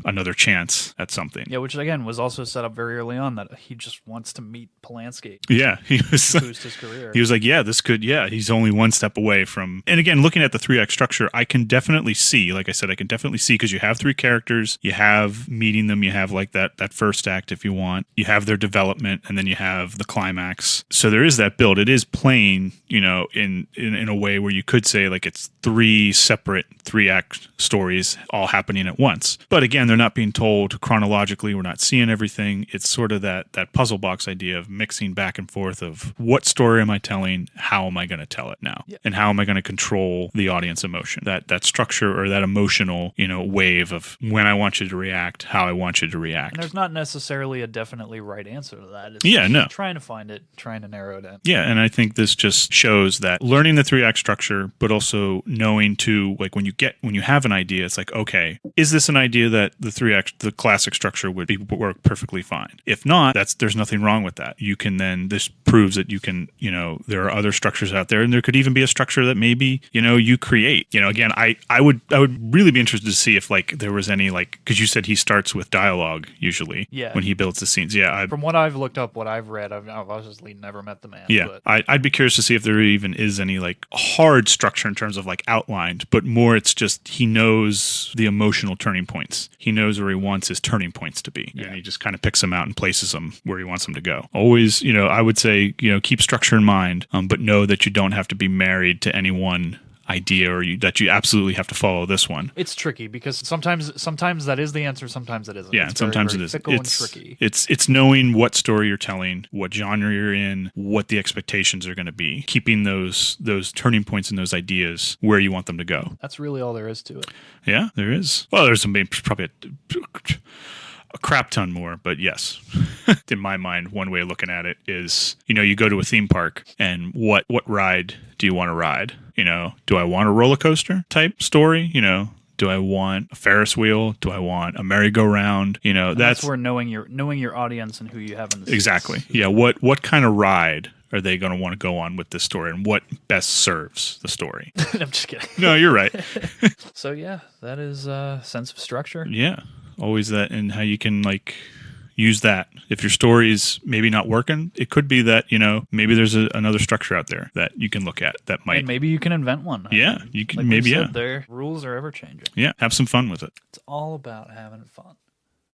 another chance at something. Yeah, which again was also set up very early on that he just wants to meet Polanski. Yeah, he was boost his career. He was like, he's only one step away from, and again, looking at the 3-act structure, I can definitely see, like I said, because you have three characters, you have meeting them, you have like that first act if you want, you have their development, and then you have the climax. So there is that build. It is playing, in a way where you could say like it's three separate 3-act stories all happening at once. But again, they're not being told chronologically. We're not seeing everything. It's sort of that puzzle box idea of mixing back and forth of what story am I telling? How am I going to tell it now? Yeah. And how am I going to control the audience emotion? That structure or that emotional, wave of when I want you to react, how I want you to react. And there's not necessarily a definitely right answer to that. It's trying to find it, trying to narrow it in. Yeah, and I think this just shows that learning the 3-act structure, but also knowing to, like, when you have an idea, it's like, okay, is this an idea that the classic structure would work perfectly fine? If not, there's nothing wrong with that. You can then, this proves that you can, there are other structures out there, and there could even be a structure that maybe, you create. Again, I would really be interested to see if like there was any, like, because you said he starts with dialogue usually when he builds the scenes. Yeah. From what I've looked up, what I've read, I've obviously never met the man. Yeah. I'd be curious to see if there even is any like hard structure in terms of like outlined, but more it's just he knows the emotional turning points. He knows where he wants his turning points to be. And he just kind of picks them out and places them where he wants them to go. Always, I would say, keep structure in mind, but know that you don't have to be married to any one idea or that you absolutely have to follow this one. It's tricky because sometimes that is the answer, sometimes it isn't. Yeah, it's sometimes very, it is. Fickle and tricky. It's knowing what story you're telling, what genre you're in, what the expectations are going to be, keeping those turning points and those ideas where you want them to go. That's really all there is to it. Yeah, there is. Well, there's probably a crap ton more, but yes. In my mind, one way of looking at it is, you go to a theme park and what ride do you want to ride? Do I want a roller coaster type story? Do I want a Ferris wheel? Do I want a merry-go-round? That's where knowing your audience and who you have in the seats. Exactly. Yeah. What kind of ride are they going to want to go on with this story, and what best serves the story? I'm just kidding. No, you're right. So yeah, that is sense of structure. Yeah. Always that, and how you can like use that. If your story is maybe not working, it could be that, maybe there's another structure out there that you can look at that might. And maybe you can invent one. Yeah, you can like maybe, said, their rules are ever changing. Yeah, have some fun with it. It's all about having fun.